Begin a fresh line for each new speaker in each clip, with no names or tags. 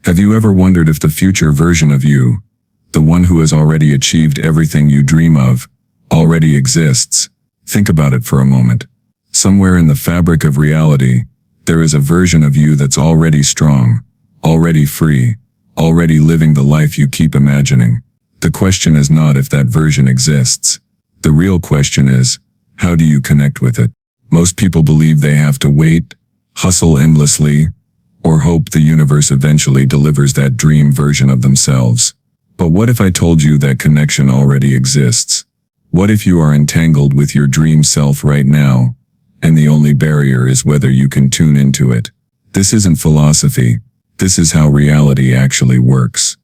Have you ever wondered if the future version of you, the one who has already achieved everything you dream of, already exists? Think about it for a moment. Somewhere in the fabric of reality, there is a version of you that's already strong, already free, already living the life you keep imagining. The question is not if that version exists. The real question is, how do you connect with it? Most people believe they have to wait, hustle endlessly, or hope the universe eventually delivers that dream version of themselves. But what if I told you that connection already exists? What if you are entangled with your dream self right now, and the only barrier is whether you can tune into it? This isn't philosophy. This is how reality actually works.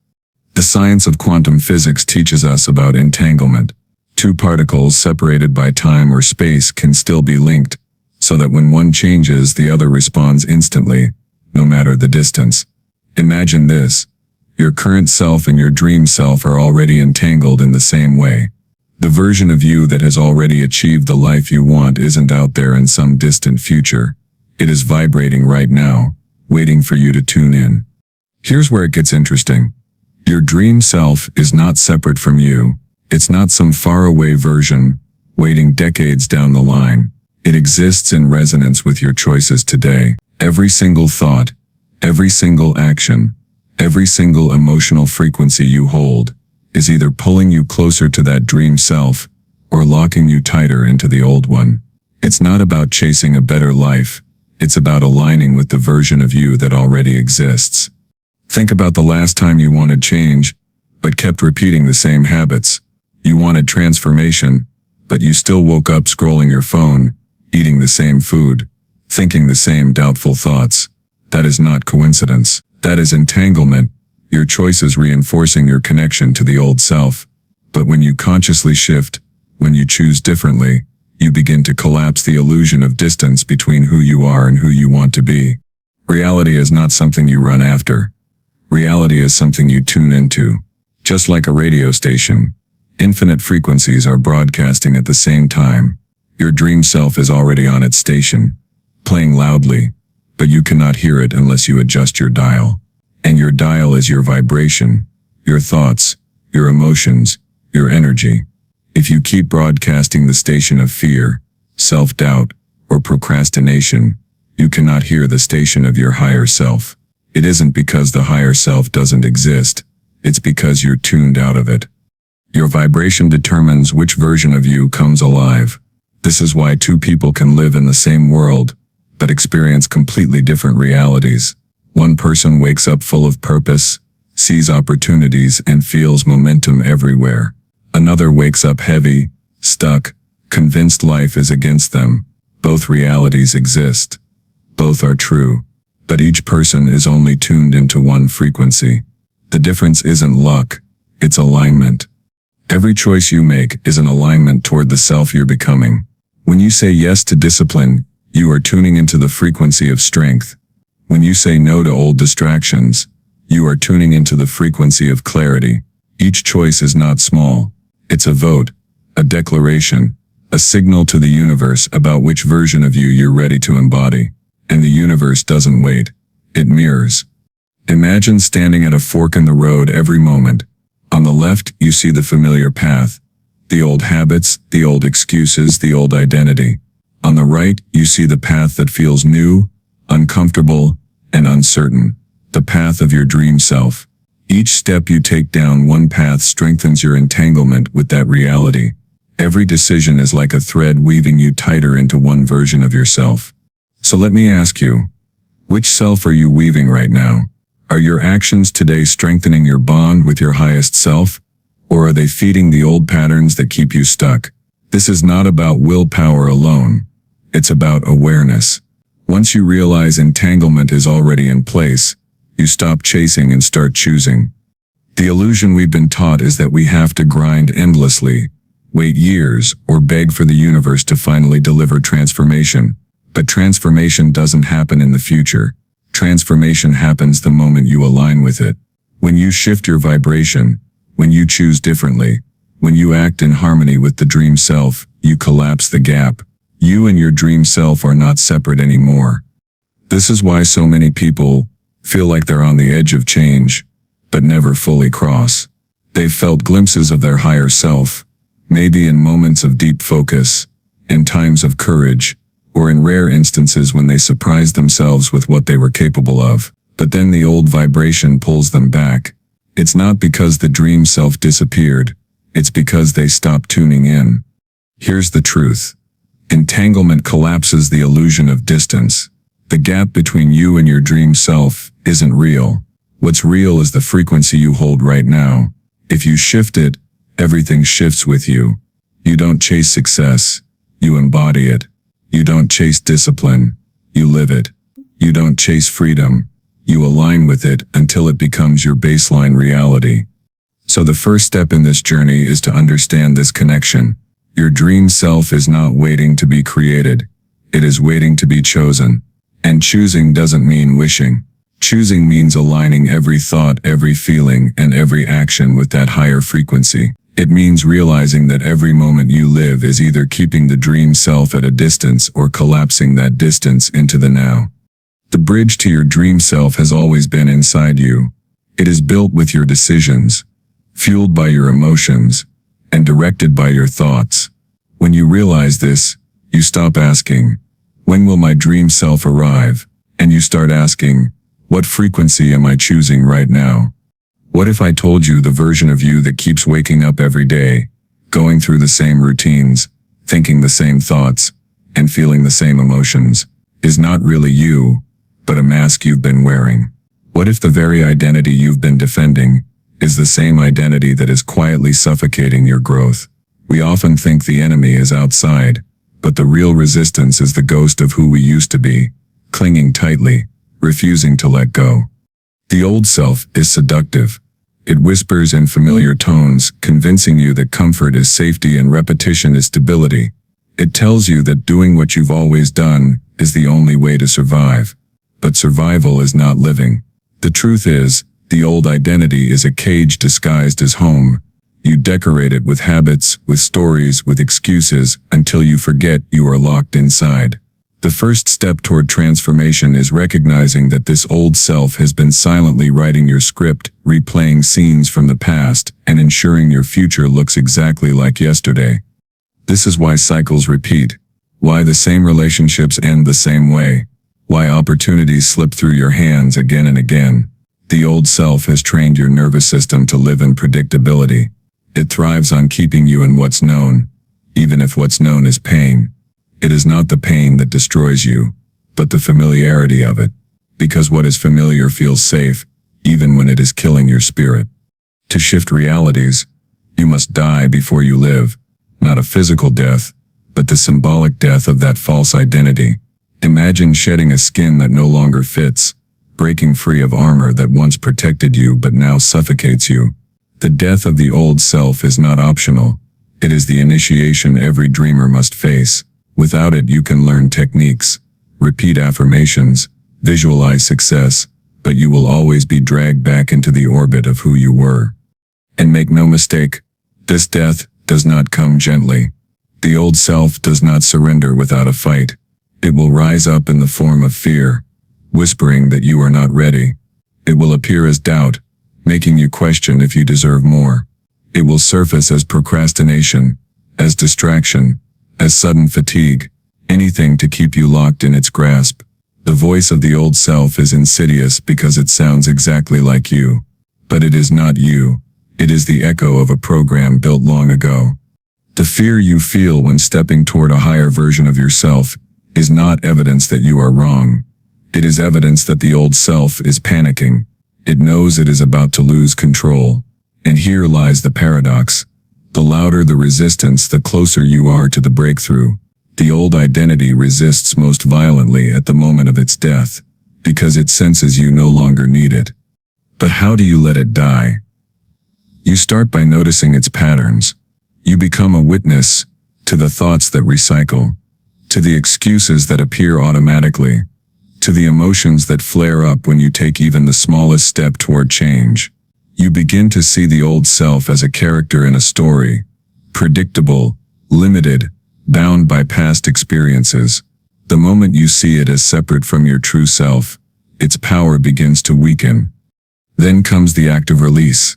The science of quantum physics teaches us about entanglement. Two particles separated by time or space can still be linked, so that when one changes, the other responds instantly, no matter the distance. Imagine this. Your current self and your dream self are already entangled in the same way. The version of you that has already achieved the life you want isn't out there in some distant future. It is vibrating right now, waiting for you to tune in. Here's where it gets interesting. Your dream self is not separate from you. It's not some faraway version, waiting decades down the line. It exists in resonance with your choices today. Every single thought, every single action, every single emotional frequency you hold is either pulling you closer to that dream self or locking you tighter into the old one. It's not about chasing a better life. It's about aligning with the version of you that already exists. Think about the last time you wanted change, but kept repeating the same habits. You wanted transformation, but you still woke up scrolling your phone, eating the same food, thinking the same doubtful thoughts. That is not coincidence. That is entanglement, your choices reinforcing your connection to the old self. But when you consciously shift, when you choose differently, you begin to collapse the illusion of distance between who you are and who you want to be. Reality is not something you run after. Reality is something you tune into. Just like a radio station, infinite frequencies are broadcasting at the same time. Your dream self is already on its station, playing loudly, but you cannot hear it unless you adjust your dial. And your dial is your vibration, your thoughts, your emotions, your energy. If you keep broadcasting the station of fear, self-doubt, or procrastination, you cannot hear the station of your higher self. It isn't because the higher self doesn't exist. It's because you're tuned out of it. Your vibration determines which version of you comes alive. This is why two people can live in the same world, but experience completely different realities. One person wakes up full of purpose, sees opportunities, and feels momentum everywhere. Another wakes up heavy, stuck, convinced life is against them. Both realities exist. Both are true. But each person is only tuned into one frequency. The difference isn't luck, it's alignment. Every choice you make is an alignment toward the self you're becoming. When you say yes to discipline, you are tuning into the frequency of strength. When you say no to old distractions, you are tuning into the frequency of clarity. Each choice is not small. It's a vote, a declaration, a signal to the universe about which version of you you're ready to embody. And the universe doesn't wait. It mirrors. Imagine standing at a fork in the road every moment. On the left, you see the familiar path, the old habits, the old excuses, the old identity. On the right, you see the path that feels new, uncomfortable, and uncertain, the path of your dream self. Each step you take down one path strengthens your entanglement with that reality. Every decision is like a thread weaving you tighter into one version of yourself. So let me ask you, which self are you weaving right now? Are your actions today strengthening your bond with your highest self? Or are they feeding the old patterns that keep you stuck? This is not about willpower alone. It's about awareness. Once you realize entanglement is already in place, you stop chasing and start choosing. The illusion we've been taught is that we have to grind endlessly, wait years, or beg for the universe to finally deliver transformation. But transformation doesn't happen in the future. Transformation happens the moment you align with it. When you shift your vibration, when you choose differently, when you act in harmony with the dream self, you collapse the gap. You and your dream self are not separate anymore. This is why so many people feel like they're on the edge of change, but never fully cross. They've felt glimpses of their higher self, maybe in moments of deep focus, in times of courage, or in rare instances when they surprised themselves with what they were capable of. But then the old vibration pulls them back. It's not because the dream self disappeared, it's because they stopped tuning in. Here's the truth. Entanglement collapses the illusion of distance. The gap between you and your dream self isn't real. What's real is the frequency you hold right now. If you shift it, everything shifts with you. You don't chase success, you embody it. You don't chase discipline, you live it. You don't chase freedom, you align with it until it becomes your baseline reality. So the first step in this journey is to understand this connection. Your dream self is not waiting to be created. It is waiting to be chosen. And choosing doesn't mean wishing. Choosing means aligning every thought, every feeling, and every action with that higher frequency. It means realizing that every moment you live is either keeping the dream self at a distance or collapsing that distance into the now. The bridge to your dream self has always been inside you. It is built with your decisions, fueled by your emotions, and directed by your thoughts. When you realize this, you stop asking, "When will my dream self arrive?" And you start asking, "What frequency am I choosing right now?" What if I told you the version of you that keeps waking up every day, going through the same routines, thinking the same thoughts, and feeling the same emotions, is not really you, but a mask you've been wearing? What if the very identity you've been defending is the same identity that is quietly suffocating your growth? We often think the enemy is outside, but the real resistance is the ghost of who we used to be, clinging tightly, refusing to let go. The old self is seductive. It whispers in familiar tones, convincing you that comfort is safety and repetition is stability. It tells you that doing what you've always done is the only way to survive. But survival is not living. The truth is, the old identity is a cage disguised as home. You decorate it with habits, with stories, with excuses, until you forget you are locked inside. The first step toward transformation is recognizing that this old self has been silently writing your script, replaying scenes from the past, and ensuring your future looks exactly like yesterday. This is why cycles repeat, why the same relationships end the same way, why opportunities slip through your hands again and again. The old self has trained your nervous system to live in predictability. It thrives on keeping you in what's known, even if what's known is pain. It is not the pain that destroys you, but the familiarity of it, because what is familiar feels safe, even when it is killing your spirit. To shift realities, you must die before you live, not a physical death, but the symbolic death of that false identity. Imagine shedding a skin that no longer fits, breaking free of armor that once protected you but now suffocates you. The death of the old self is not optional. It is the initiation every dreamer must face. Without it, you can learn techniques, repeat affirmations, visualize success, but you will always be dragged back into the orbit of who you were. And make no mistake, this death does not come gently. The old self does not surrender without a fight. It will rise up in the form of fear, whispering that you are not ready. It will appear as doubt, making you question if you deserve more. It will surface as procrastination, as distraction, as sudden fatigue, anything to keep you locked in its grasp. The voice of the old self is insidious because it sounds exactly like you. But it is not you. It is the echo of a program built long ago. The fear you feel when stepping toward a higher version of yourself is not evidence that you are wrong. It is evidence that the old self is panicking. It knows it is about to lose control. And here lies the paradox. The louder the resistance, the closer you are to the breakthrough. The old identity resists most violently at the moment of its death, because it senses you no longer need it. But how do you let it die? You start by noticing its patterns. You become a witness to the thoughts that recycle, to the excuses that appear automatically, to the emotions that flare up when you take even the smallest step toward change. You begin to see the old self as a character in a story, predictable, limited, bound by past experiences. The moment you see it as separate from your true self, its power begins to weaken. Then comes the act of release.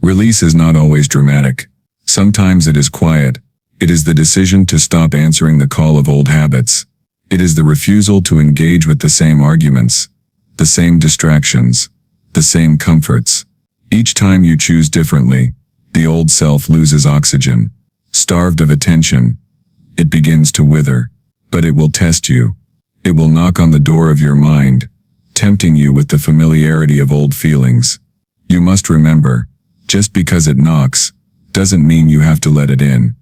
Release is not always dramatic. Sometimes it is quiet. It is the decision to stop answering the call of old habits. It is the refusal to engage with the same arguments, the same distractions, the same comforts. Each time you choose differently, the old self loses oxygen. Starved of attention, it begins to wither. But it will test you. It will knock on the door of your mind, tempting you with the familiarity of old feelings. You must remember, just because it knocks, doesn't mean you have to let it in.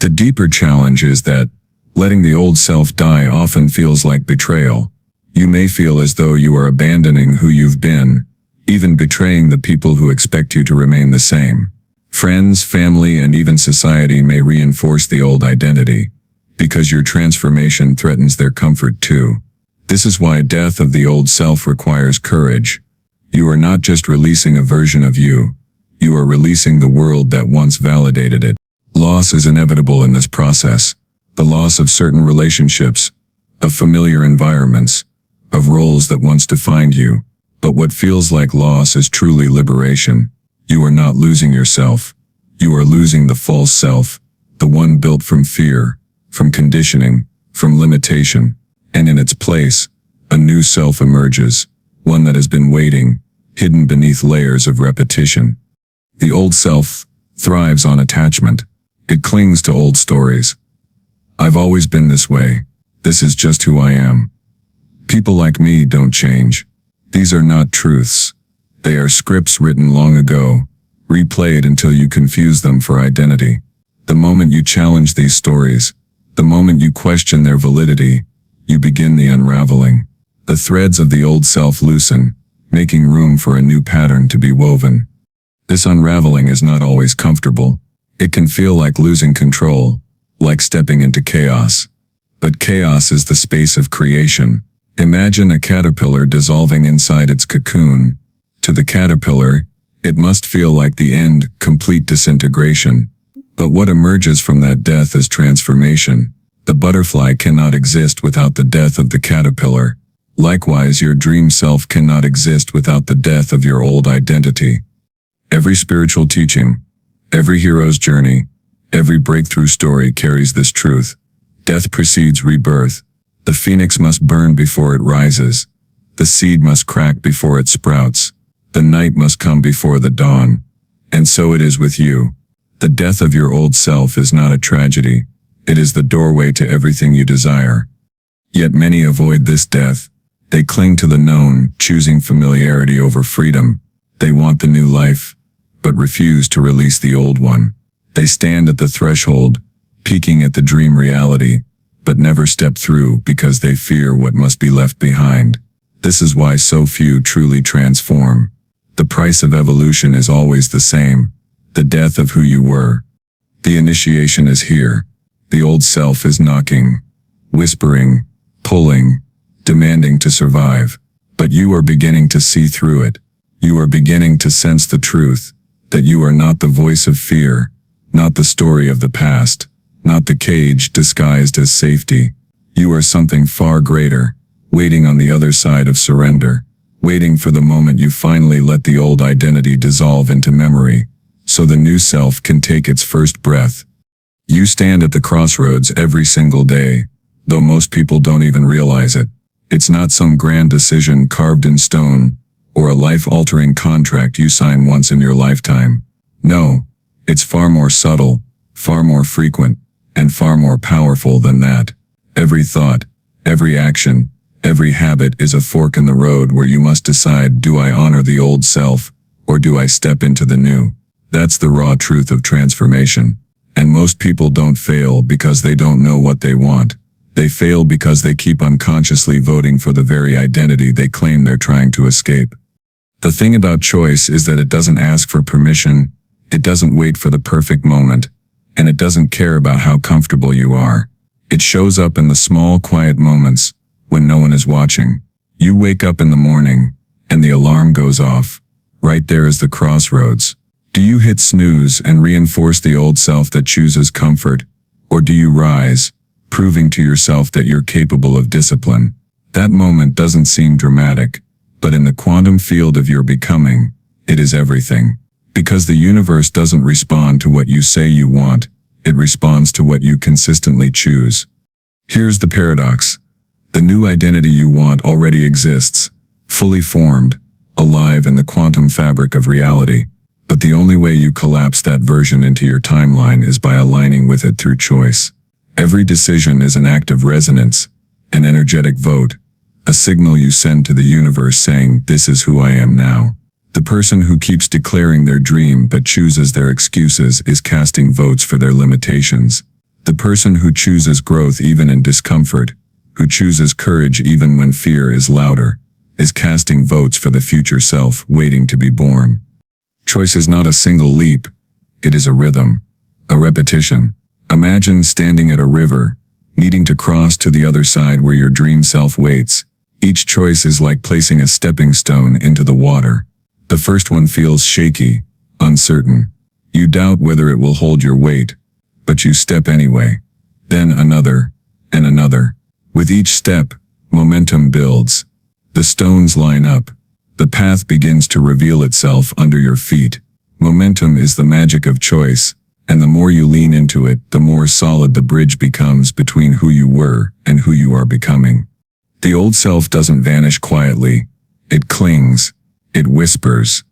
The deeper challenge is that, letting the old self die often feels like betrayal. You may feel as though you are abandoning who you've been, even betraying the people who expect you to remain the same. Friends, family, and even society may reinforce the old identity, because your transformation threatens their comfort too. This is why death of the old self requires courage. You are not just releasing a version of you, you are releasing the world that once validated it. Loss is inevitable in this process. The loss of certain relationships, of familiar environments, of roles that once defined you. But what feels like loss is truly liberation. You are not losing yourself. You are losing the false self, the one built from fear, from conditioning, from limitation. And in its place, a new self emerges, one that has been waiting, hidden beneath layers of repetition. The old self thrives on attachment. It clings to old stories. I've always been this way. This is just who I am. People like me don't change. These are not truths. They are scripts written long ago, replayed until you confuse them for identity. The moment you challenge these stories, the moment you question their validity, you begin the unraveling. The threads of the old self loosen, making room for a new pattern to be woven. This unraveling is not always comfortable. It can feel like losing control, like stepping into chaos. But chaos is the space of creation. Imagine a caterpillar dissolving inside its cocoon. To the caterpillar, it must feel like the end, complete disintegration. But what emerges from that death is transformation. The butterfly cannot exist without the death of the caterpillar. Likewise, your dream self cannot exist without the death of your old identity. Every spiritual teaching, every hero's journey, every breakthrough story carries this truth. Death precedes rebirth. The phoenix must burn before it rises. The seed must crack before it sprouts. The night must come before the dawn. And so it is with you. The death of your old self is not a tragedy. It is the doorway to everything you desire. Yet many avoid this death. They cling to the known, choosing familiarity over freedom. They want the new life, but refuse to release the old one. They stand at the threshold, peeking at the dream reality, but never step through because they fear what must be left behind. This is why so few truly transform. The price of evolution is always the same, the death of who you were. The initiation is here. The old self is knocking, whispering, pulling, demanding to survive. But you are beginning to see through it. You are beginning to sense the truth, that you are not the voice of fear, not the story of the past, not the cage disguised as safety. You are something far greater, waiting on the other side of surrender, waiting for the moment you finally let the old identity dissolve into memory, so the new self can take its first breath. You stand at the crossroads every single day, though most people don't even realize it. It's not some grand decision carved in stone, or a life-altering contract you sign once in your lifetime. No, it's far more subtle, far more frequent, and far more powerful than that. Every thought, every action, every habit is a fork in the road where you must decide, do I honor the old self, or do I step into the new? That's the raw truth of transformation. And most people don't fail because they don't know what they want. They fail because they keep unconsciously voting for the very identity they claim they're trying to escape. The thing about choice is that it doesn't ask for permission, it doesn't wait for the perfect moment, and it doesn't care about how comfortable you are. It shows up in the small, quiet moments, when no one is watching. You wake up in the morning, and the alarm goes off. Right there is the crossroads. Do you hit snooze and reinforce the old self that chooses comfort, or do you rise, proving to yourself that you're capable of discipline? That moment doesn't seem dramatic, But in the quantum field of your becoming, it is everything. Because the universe doesn't respond to what you say you want, it responds to what you consistently choose. Here's the paradox. The new identity you want already exists, fully formed, alive in the quantum fabric of reality. But the only way you collapse that version into your timeline is by aligning with it through choice. Every decision is an act of resonance, an energetic vote, a signal you send to the universe saying, "This is who I am now." The person who keeps declaring their dream but chooses their excuses is casting votes for their limitations. The person who chooses growth even in discomfort, who chooses courage even when fear is louder, is casting votes for the future self waiting to be born. Choice is not a single leap. It is a rhythm, a repetition. Imagine standing at a river, needing to cross to the other side where your dream self waits. Each choice is like placing a stepping stone into the water. The first one feels shaky, uncertain. You doubt whether it will hold your weight, but you step anyway. Then another, and another. With each step, momentum builds. The stones line up. The path begins to reveal itself under your feet. Momentum is the magic of choice, and the more you lean into it, the more solid the bridge becomes between who you were and who you are becoming. The old self doesn't vanish quietly. It clings. It whispers.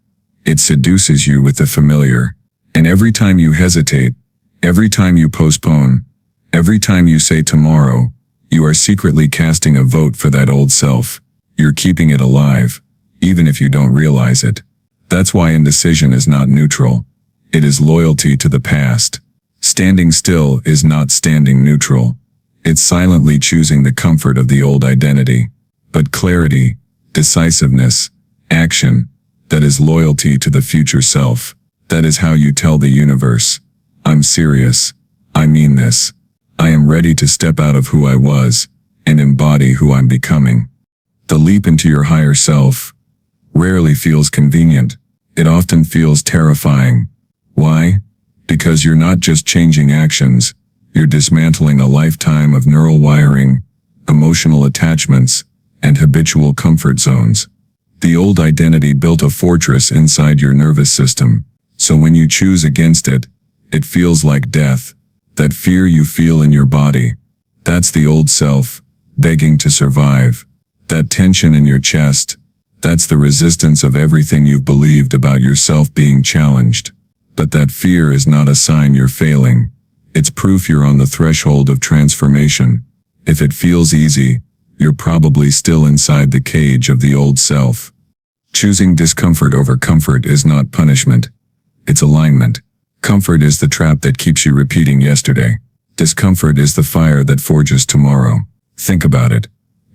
It seduces you with the familiar. And every time you hesitate, every time you postpone, every time you say tomorrow, you are secretly casting a vote for that old self. You're keeping it alive, even if you don't realize it. That's why indecision is not neutral. It is loyalty to the past. Standing still is not standing neutral. It's silently choosing the comfort of the old identity. But clarity, decisiveness, action, that is loyalty to the future self. That is how you tell the universe, "I'm serious. I mean this. I am ready to step out of who I was and embody who I'm becoming." The leap into your higher self rarely feels convenient. It often feels terrifying. Why? Because you're not just changing actions, you're dismantling a lifetime of neural wiring, emotional attachments, and habitual comfort zones. The old identity built a fortress inside your nervous system, so when you choose against it, it feels like death. That fear you feel in your body, that's the old self, begging to survive. That tension in your chest, that's the resistance of everything you've believed about yourself being challenged. But that fear is not a sign you're failing. It's proof you're on the threshold of transformation. If it feels easy, you're probably still inside the cage of the old self. Choosing discomfort over comfort is not punishment. It's alignment. Comfort is the trap that keeps you repeating yesterday. Discomfort is the fire that forges tomorrow. Think about it.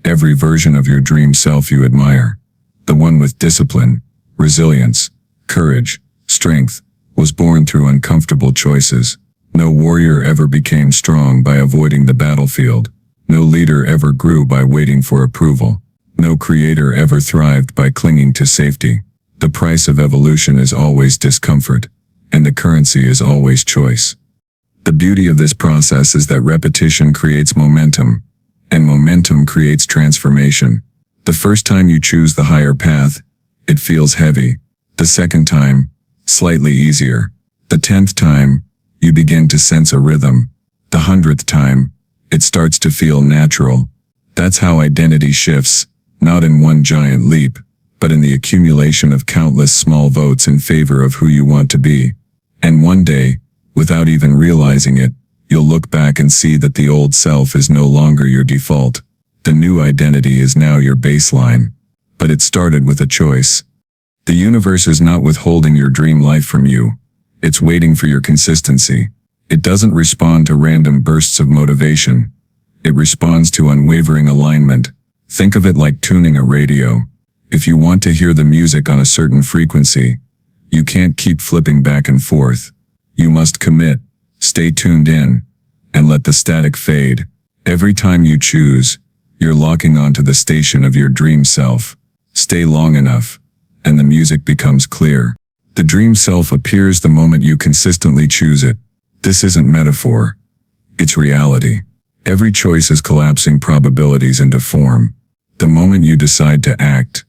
Every version of your dream self you admire, the one with discipline, resilience, courage, strength, was born through uncomfortable choices. No warrior ever became strong by avoiding the battlefield. No leader ever grew by waiting for approval. No creator ever thrived by clinging to safety. The price of evolution is always discomfort, and the currency is always choice. The beauty of this process is that repetition creates momentum, and momentum creates transformation. The first time you choose the higher path, it feels heavy. The second time, slightly easier. The 10th time, you begin to sense a rhythm. The 100th time, it starts to feel natural. That's how identity shifts, not in one giant leap, but in the accumulation of countless small votes in favor of who you want to be. And one day, without even realizing it, you'll look back and see that the old self is no longer your default. The new identity is now your baseline. But it started with a choice. The universe is not withholding your dream life from you. It's waiting for your consistency. It doesn't respond to random bursts of motivation. It responds to unwavering alignment. Think of it like tuning a radio. If you want to hear the music on a certain frequency, you can't keep flipping back and forth. You must commit, stay tuned in, and let the static fade. Every time you choose, you're locking onto the station of your dream self. Stay long enough, and the music becomes clear. The dream self appears the moment you consistently choose it. This isn't metaphor. It's reality. Every choice is collapsing probabilities into form. The moment you decide to act,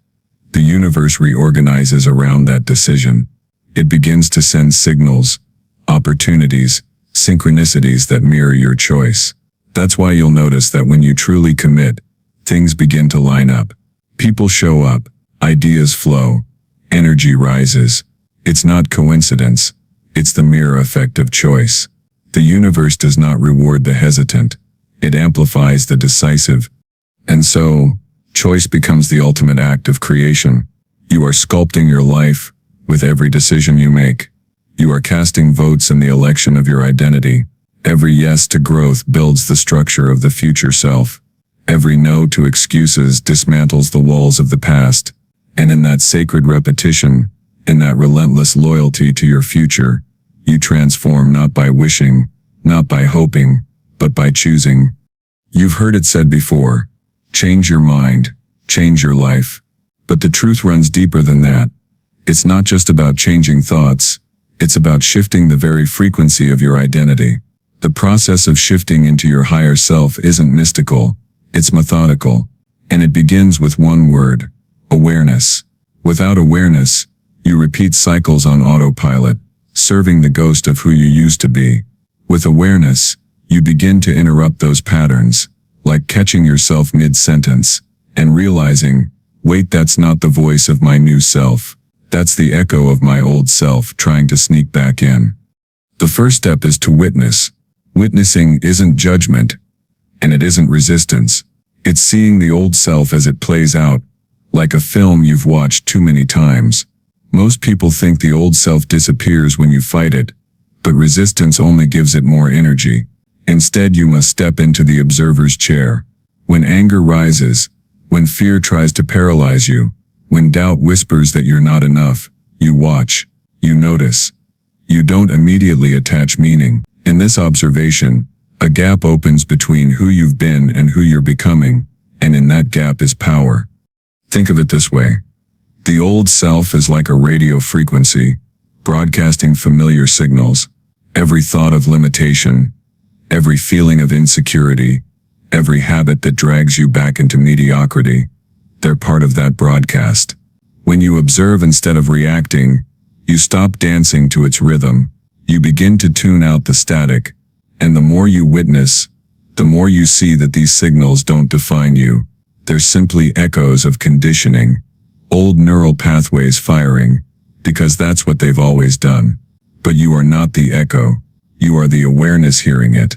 the universe reorganizes around that decision. It begins to send signals, opportunities, synchronicities that mirror your choice. That's why you'll notice that when you truly commit, things begin to line up. People show up, ideas flow, energy rises. It's not coincidence. It's the mirror effect of choice. The universe does not reward the hesitant. It amplifies the decisive. And so, choice becomes the ultimate act of creation. You are sculpting your life with every decision you make. You are casting votes in the election of your identity. Every yes to growth builds the structure of the future self. Every no to excuses dismantles the walls of the past. And in that sacred repetition, in that relentless loyalty to your future, you transform not by wishing, not by hoping, but by choosing. You've heard it said before, change your mind, change your life. But the truth runs deeper than that. It's not just about changing thoughts, it's about shifting the very frequency of your identity. The process of shifting into your higher self isn't mystical, it's methodical. And it begins with one word, awareness. Without awareness, you repeat cycles on autopilot, serving the ghost of who you used to be. With awareness, you begin to interrupt those patterns, like catching yourself mid-sentence, and realizing, wait, that's not the voice of my new self. That's the echo of my old self trying to sneak back in. The first step is to witness. Witnessing isn't judgment, and it isn't resistance. It's seeing the old self as it plays out, like a film you've watched too many times. Most people think the old self disappears when you fight it, but resistance only gives it more energy. Instead, you must step into the observer's chair. When anger rises, when fear tries to paralyze you, when doubt whispers that you're not enough, you watch, you notice. You don't immediately attach meaning. In this observation, a gap opens between who you've been and who you're becoming, and in that gap is power. Think of it this way. The old self is like a radio frequency, broadcasting familiar signals. Every thought of limitation, every feeling of insecurity, every habit that drags you back into mediocrity, they're part of that broadcast. When you observe instead of reacting, you stop dancing to its rhythm. You begin to tune out the static, and the more you witness, the more you see that these signals don't define you. They're simply echoes of conditioning, old neural pathways firing, because that's what they've always done. But you are not the echo. You are the awareness hearing it.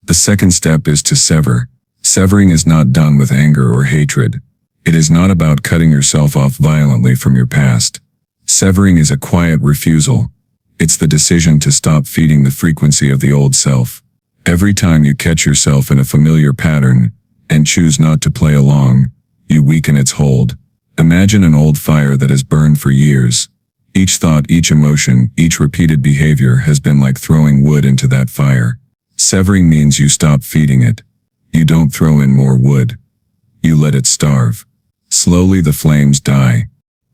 The second step is to sever. Severing is not done with anger or hatred. It is not about cutting yourself off violently from your past. Severing is a quiet refusal. It's the decision to stop feeding the frequency of the old self. Every time you catch yourself in a familiar pattern and choose not to play along, you weaken its hold. Imagine an old fire that has burned for years. Each thought, each emotion, each repeated behavior has been like throwing wood into that fire. Severing means you stop feeding it. You don't throw in more wood. You let it starve. Slowly the flames die.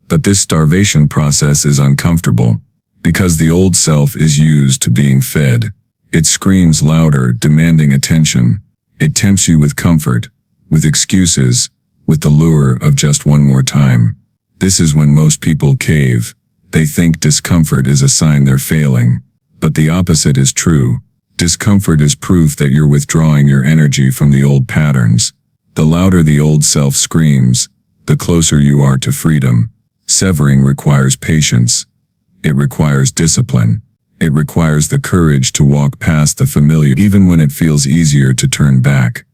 But this starvation process is uncomfortable, because the old self is used to being fed. It screams louder, demanding attention. It tempts you with comfort, with excuses, with the lure of just one more time. This is when most people cave. They think discomfort is a sign they're failing. But the opposite is true. Discomfort is proof that you're withdrawing your energy from the old patterns. The louder the old self screams, the closer you are to freedom. Severing requires patience. It requires discipline. It requires the courage to walk past the familiar even when it feels easier to turn back.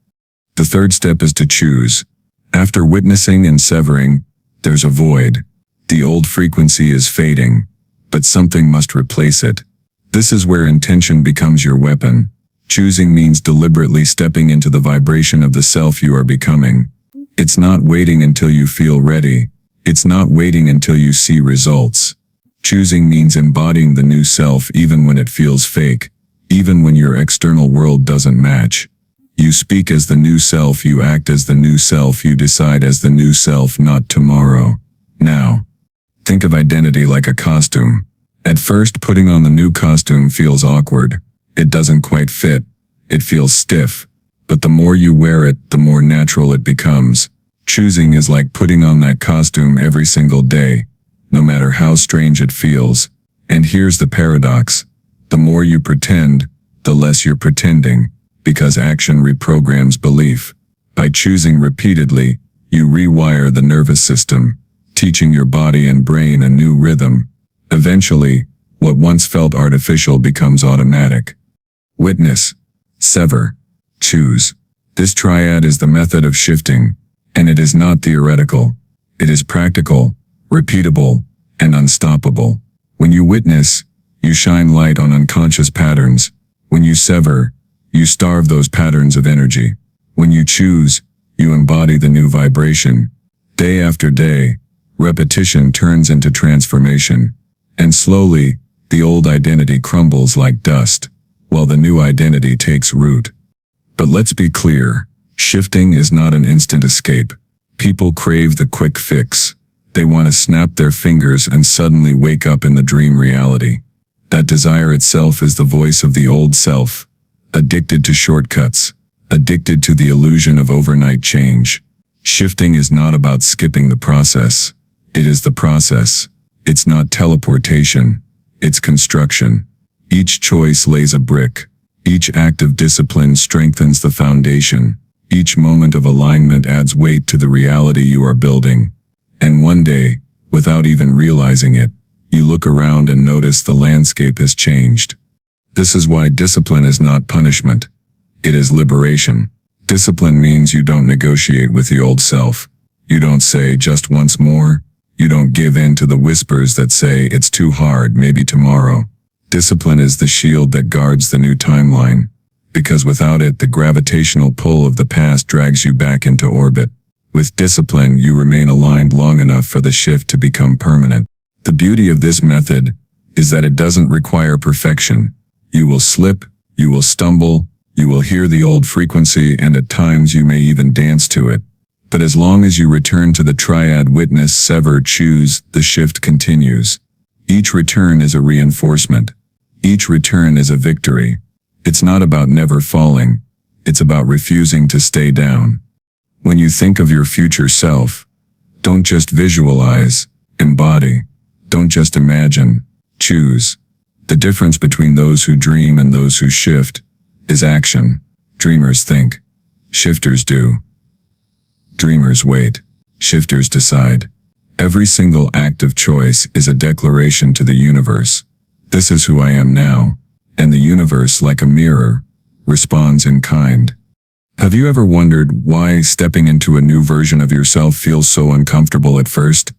The third step is to choose. After witnessing and severing, there's a void. The old frequency is fading, but something must replace it. This is where intention becomes your weapon. Choosing means deliberately stepping into the vibration of the self you are becoming. It's not waiting until you feel ready. It's not waiting until you see results. Choosing means embodying the new self even when it feels fake, even when your external world doesn't match. You speak as the new self, you act as the new self, you decide as the new self, not tomorrow. Now, think of identity like a costume. At first, putting on the new costume feels awkward. It doesn't quite fit. It feels stiff. But the more you wear it, the more natural it becomes. Choosing is like putting on that costume every single day, no matter how strange it feels. And here's the paradox. The more you pretend, the less you're pretending, because action reprograms belief. By choosing repeatedly, you rewire the nervous system, teaching your body and brain a new rhythm. Eventually, what once felt artificial becomes automatic. Witness, sever, choose. This triad is the method of shifting, and it is not theoretical. It is practical, repeatable, and unstoppable. When you witness, you shine light on unconscious patterns. When you sever, you starve those patterns of energy. When you choose, you embody the new vibration. Day after day, repetition turns into transformation. And slowly, the old identity crumbles like dust, while the new identity takes root. But let's be clear, shifting is not an instant escape. People crave the quick fix. They want to snap their fingers and suddenly wake up in the dream reality. That desire itself is the voice of the old self, addicted to shortcuts, addicted to the illusion of overnight change. Shifting is not about skipping the process. It is the process. It's not teleportation. It's construction. Each choice lays a brick. Each act of discipline strengthens the foundation. Each moment of alignment adds weight to the reality you are building. And one day, without even realizing it, you look around and notice the landscape has changed. This is why discipline is not punishment. It is liberation. Discipline means you don't negotiate with the old self. You don't say just once more. You don't give in to the whispers that say it's too hard, maybe tomorrow. Discipline is the shield that guards the new timeline, because without it, the gravitational pull of the past drags you back into orbit. With discipline, you remain aligned long enough for the shift to become permanent. The beauty of this method is that it doesn't require perfection. You will slip, you will stumble, you will hear the old frequency, and at times you may even dance to it. But as long as you return to the triad witness, sever, choose, the shift continues. Each return is a reinforcement. Each return is a victory. It's not about never falling. It's about refusing to stay down. When you think of your future self, don't just visualize, embody. Don't just imagine, choose. The difference between those who dream and those who shift is action. Dreamers think. Shifters do. Dreamers wait. Shifters decide. Every single act of choice is a declaration to the universe. This is who I am now, and the universe, like a mirror, responds in kind. Have you ever wondered why stepping into a new version of yourself feels so uncomfortable at first?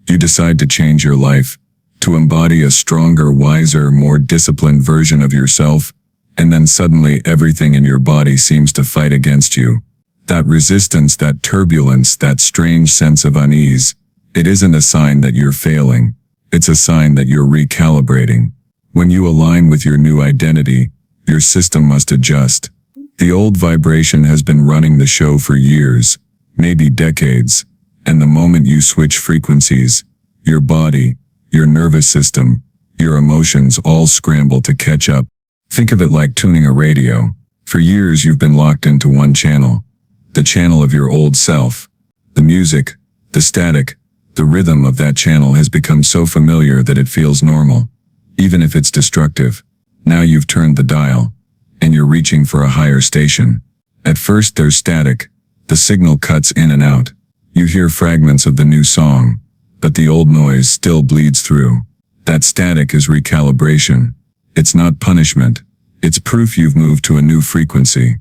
You decide to change your life, to embody a stronger, wiser, more disciplined version of yourself, and then suddenly everything in your body seems to fight against you. That resistance, that turbulence, that strange sense of unease, it isn't a sign that you're failing. It's a sign that you're recalibrating. When you align with your new identity, your system must adjust. The old vibration has been running the show for years, maybe decades, and the moment you switch frequencies, your body, your nervous system, your emotions all scramble to catch up. Think of it like tuning a radio. For years you've been locked into one channel, the channel of your old self. The music, the static, the rhythm of that channel has become so familiar that it feels normal, even if it's destructive. Now you've turned the dial, and you're reaching for a higher station. At first there's static. The signal cuts in and out. You hear fragments of the new song, but the old noise still bleeds through. That static is recalibration. It's not punishment. It's proof you've moved to a new frequency.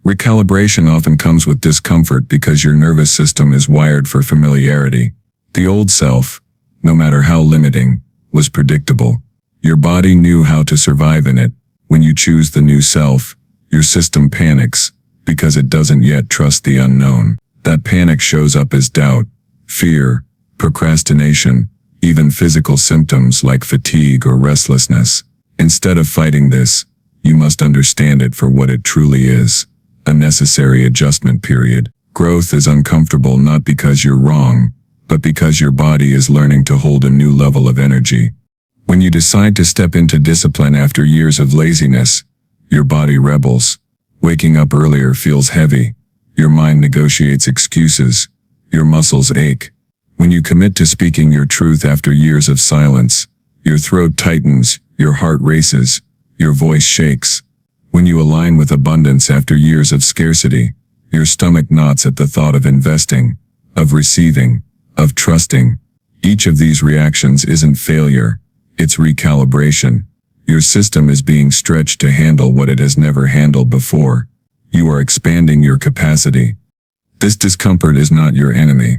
Recalibration often comes with discomfort because your nervous system is wired for familiarity. The old self, no matter how limiting, was predictable. Your body knew how to survive in it. When you choose the new self, your system panics because it doesn't yet trust the unknown. That panic shows up as doubt, fear, procrastination, even physical symptoms like fatigue or restlessness. Instead of fighting this, you must understand it for what it truly is, a necessary adjustment period. Growth is uncomfortable not because you're wrong, but because your body is learning to hold a new level of energy. When you decide to step into discipline after years of laziness, your body rebels. Waking up earlier feels heavy. Your mind negotiates excuses. your muscles ache. When you commit to speaking your truth after years of silence, your throat tightens, your heart races, your voice shakes. When you align with abundance after years of scarcity, your stomach knots at the thought of investing, of receiving, of trusting. Each of these reactions isn't failure, it's recalibration. Your system is being stretched to handle what it has never handled before. You are expanding your capacity. This discomfort is not your enemy.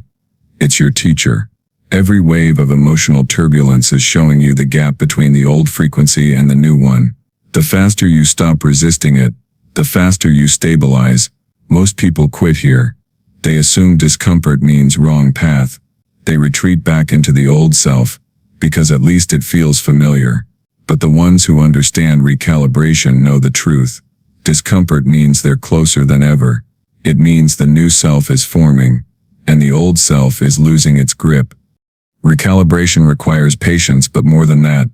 It's your teacher. Every wave of emotional turbulence is showing you the gap between the old frequency and the new one. The faster you stop resisting it, the faster you stabilize. Most people quit here. They assume discomfort means wrong path. They retreat back into the old self, because at least it feels familiar. But the ones who understand recalibration know the truth. Discomfort means they're closer than ever. It means the new self is forming, and the old self is losing its grip. Recalibration requires patience, but more than that,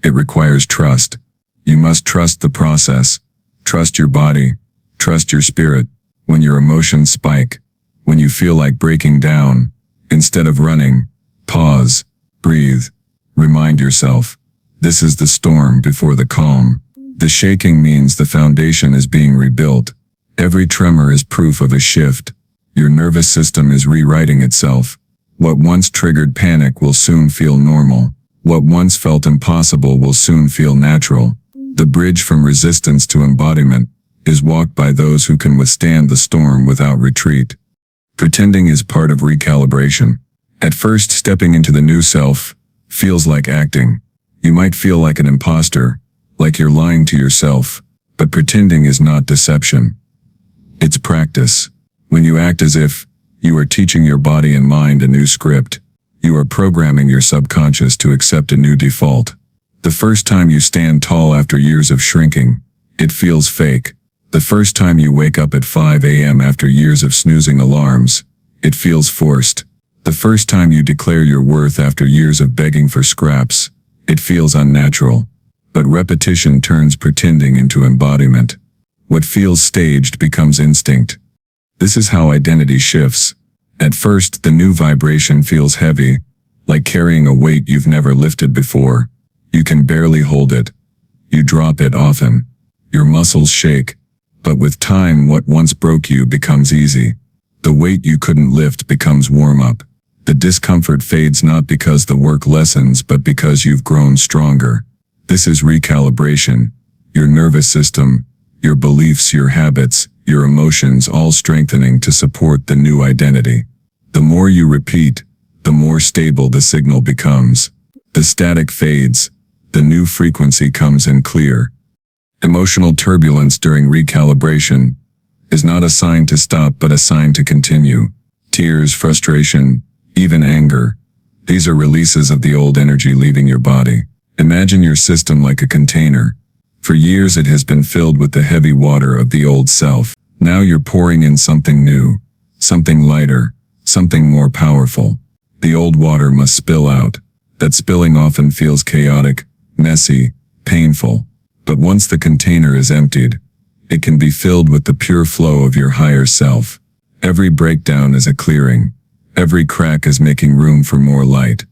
it requires trust. You must trust the process. Trust your body. Trust your spirit. When your emotions spike, when you feel like breaking down, instead of running, pause, breathe, remind yourself, this is the storm before the calm. The shaking means the foundation is being rebuilt. Every tremor is proof of a shift. Your nervous system is rewriting itself. What once triggered panic will soon feel normal. What once felt impossible will soon feel natural. The bridge from resistance to embodiment is walked by those who can withstand the storm without retreat. Pretending is part of recalibration. At first, stepping into the new self feels like acting. You might feel like an imposter, like you're lying to yourself, but pretending is not deception. It's practice. When you act as if you are teaching your body and mind a new script, you are programming your subconscious to accept a new default. The first time you stand tall after years of shrinking, it feels fake. The first time you wake up at 5 a.m. after years of snoozing alarms, it feels forced. The first time you declare your worth after years of begging for scraps, it feels unnatural. But repetition turns pretending into embodiment. What feels staged becomes instinct. This is how identity shifts. At first, the new vibration feels heavy, like carrying a weight you've never lifted before. You can barely hold it. You drop it often. Your muscles shake. But with time, what once broke you becomes easy. The weight you couldn't lift becomes warm-up. The discomfort fades not because the work lessens, but because you've grown stronger. This is recalibration. Your nervous system, your beliefs, your habits, your emotions all strengthening to support the new identity. The more you repeat, the more stable the signal becomes. The static fades. The new frequency comes in clear. Emotional turbulence during recalibration is not a sign to stop but a sign to continue. Tears, frustration, even anger. These are releases of the old energy leaving your body. Imagine your system like a container. For years it has been filled with the heavy water of the old self. Now you're pouring in something new, something lighter, something more powerful. The old water must spill out. That spilling often feels chaotic, messy, painful. But once the container is emptied, it can be filled with the pure flow of your higher self. Every breakdown is a clearing. Every crack is making room for more light.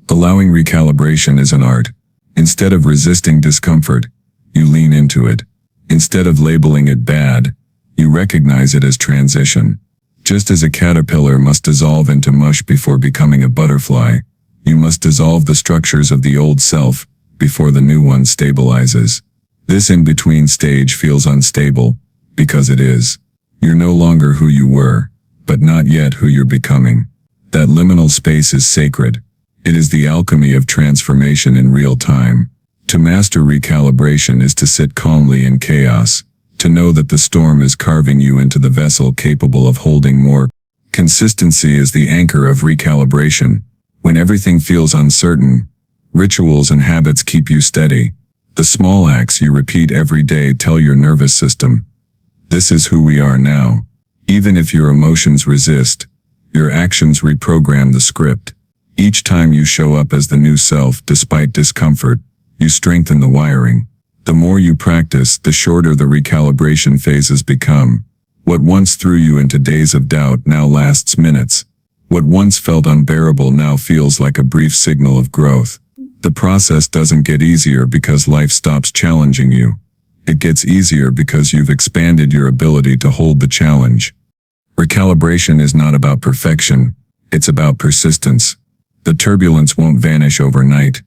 Allowing recalibration is an art. Instead of resisting discomfort, you lean into it. Instead of labeling it bad, you recognize it as transition. Just as a caterpillar must dissolve into mush before becoming a butterfly, you must dissolve the structures of the old self before the new one stabilizes. This in-between stage feels unstable, because it is. You're no longer who you were, but not yet who you're becoming. That liminal space is sacred. It is the alchemy of transformation in real time. To master recalibration is to sit calmly in chaos, to know that the storm is carving you into the vessel capable of holding more. Consistency is the anchor of recalibration. When everything feels uncertain, rituals and habits keep you steady. The small acts you repeat every day tell your nervous system, this is who we are now. Even if your emotions resist, your actions reprogram the script. Each time you show up as the new self despite discomfort, you strengthen the wiring. The more you practice, the shorter the recalibration phases become. What once threw you into days of doubt now lasts minutes. What once felt unbearable now feels like a brief signal of growth. The process doesn't get easier because life stops challenging you. It gets easier because you've expanded your ability to hold the challenge. Recalibration is not about perfection, it's about persistence. The turbulence won't vanish overnight,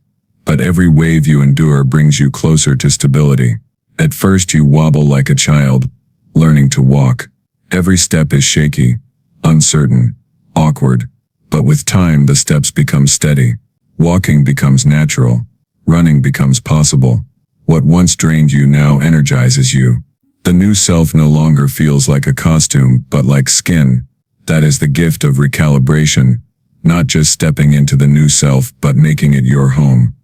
but every wave you endure brings you closer to stability. At first you wobble like a child, learning to walk. Every step is shaky, uncertain, awkward, but with time the steps become steady. Walking becomes natural. Running becomes possible. What once drained you now energizes you. The new self no longer feels like a costume, but like skin. That is the gift of recalibration, not just stepping into the new self, but making it your home.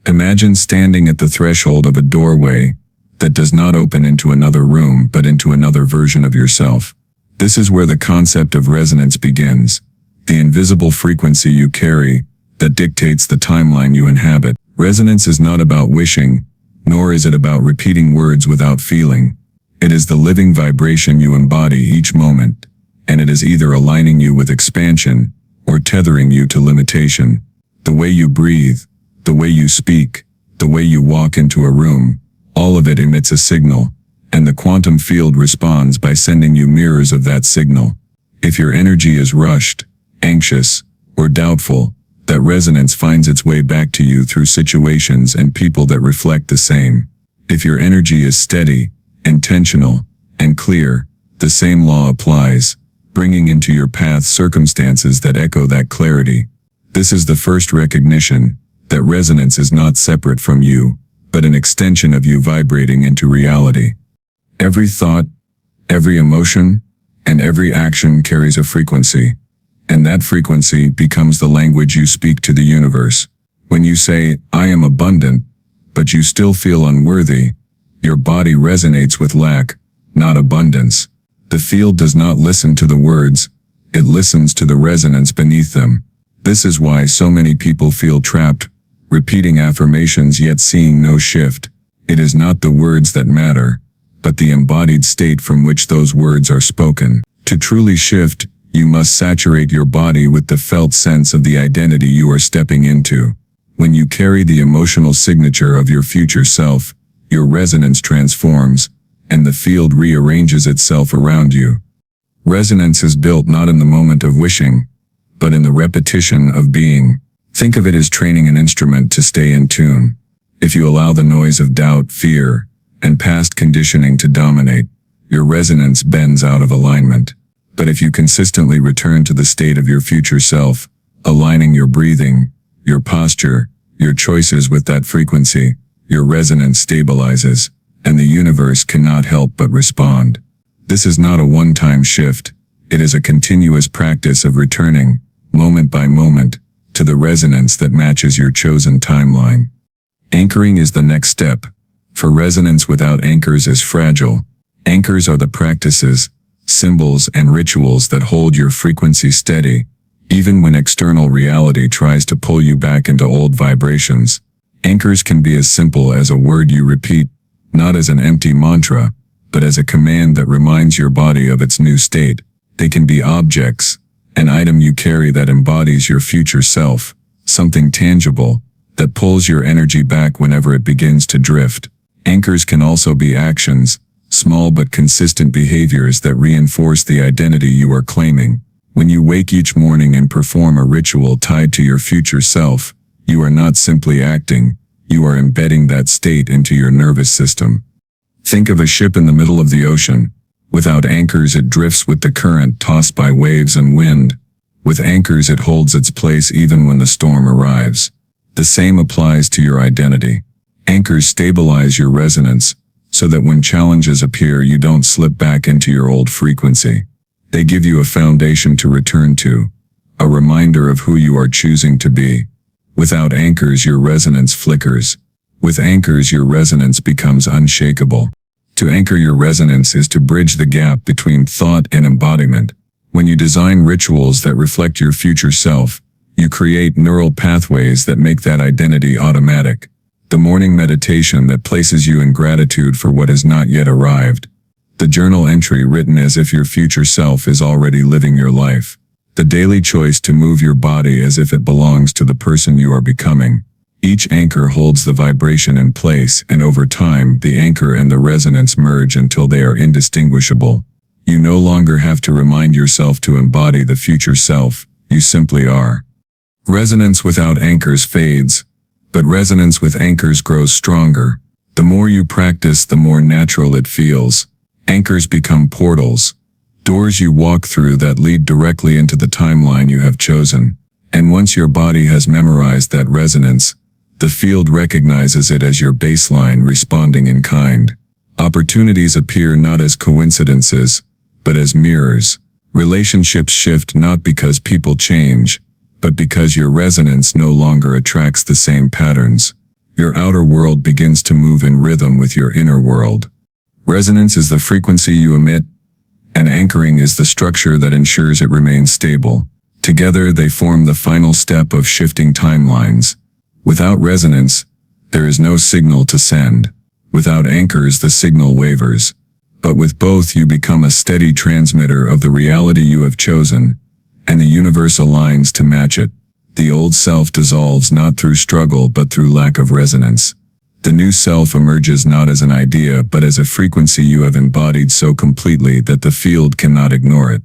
Imagine standing at the threshold of a doorway that does not open into another room, but into another version of yourself. This is where the concept of resonance begins. The invisible frequency you carry that dictates the timeline you inhabit. Resonance is not about wishing, nor is it about repeating words without feeling. It is the living vibration you embody each moment, and it is either aligning you with expansion or tethering you to limitation. The way you breathe, the way you speak, the way you walk into a room, all of it emits a signal, and the quantum field responds by sending you mirrors of that signal. If your energy is rushed, anxious, or doubtful, that resonance finds its way back to you through situations and people that reflect the same. If your energy is steady, intentional, and clear, the same law applies, bringing into your path circumstances that echo that clarity. This is the first recognition that resonance is not separate from you, but an extension of you vibrating into reality. Every thought, every emotion, and every action carries a frequency. And that frequency becomes the language you speak to the universe. When you say, "I am abundant," but you still feel unworthy, your body resonates with lack, not abundance. The field does not listen to the words, it listens to the resonance beneath them. This is why so many people feel trapped, repeating affirmations yet seeing no shift. It is not the words that matter, but the embodied state from which those words are spoken. To truly shift, you must saturate your body with the felt sense of the identity you are stepping into. When you carry the emotional signature of your future self, your resonance transforms, and the field rearranges itself around you. Resonance is built not in the moment of wishing, but in the repetition of being. Think of it as training an instrument to stay in tune. If you allow the noise of doubt, fear, and past conditioning to dominate, your resonance bends out of alignment. But if you consistently return to the state of your future self, aligning your breathing, your posture, your choices with that frequency, your resonance stabilizes, and the universe cannot help but respond. This is not a one-time shift. It is a continuous practice of returning, moment by moment, to the resonance that matches your chosen timeline. Anchoring is the next step, for resonance without anchors is fragile. Anchors are the practices, symbols, and rituals that hold your frequency steady, even when external reality tries to pull you back into old vibrations. Anchors can be as simple as a word you repeat, not as an empty mantra, but as a command that reminds your body of its new state. They can be objects, an item you carry that embodies your future self, something tangible that pulls your energy back whenever it begins to drift. Anchors can also be actions, small but consistent behaviors that reinforce the identity you are claiming. When you wake each morning and perform a ritual tied to your future self, you are not simply acting, you are embedding that state into your nervous system. Think of a ship in the middle of the ocean. Without anchors it drifts with the current, tossed by waves and wind. With anchors it holds its place even when the storm arrives. The same applies to your identity. Anchors stabilize your resonance, so that when challenges appear you don't slip back into your old frequency. They give you a foundation to return to, a reminder of who you are choosing to be. Without anchors your resonance flickers. With anchors your resonance becomes unshakable. To anchor your resonance is to bridge the gap between thought and embodiment. When you design rituals that reflect your future self, you create neural pathways that make that identity automatic. The morning meditation that places you in gratitude for what has not yet arrived. The journal entry written as if your future self is already living your life. The daily choice to move your body as if it belongs to the person you are becoming. Each anchor holds the vibration in place, and over time, the anchor and the resonance merge until they are indistinguishable. You no longer have to remind yourself to embody the future self, you simply are. Resonance without anchors fades, but resonance with anchors grows stronger. The more you practice, the more natural it feels. Anchors become portals, doors you walk through that lead directly into the timeline you have chosen. And once your body has memorized that resonance, the field recognizes it as your baseline, responding in kind. Opportunities appear not as coincidences, but as mirrors. Relationships shift not because people change, but because your resonance no longer attracts the same patterns. Your outer world begins to move in rhythm with your inner world. Resonance is the frequency you emit, and anchoring is the structure that ensures it remains stable. Together, they form the final step of shifting timelines. Without resonance, there is no signal to send. Without anchors, the signal wavers. But with both, you become a steady transmitter of the reality you have chosen, and the universe aligns to match it. The old self dissolves not through struggle but through lack of resonance. The new self emerges not as an idea but as a frequency you have embodied so completely that the field cannot ignore it.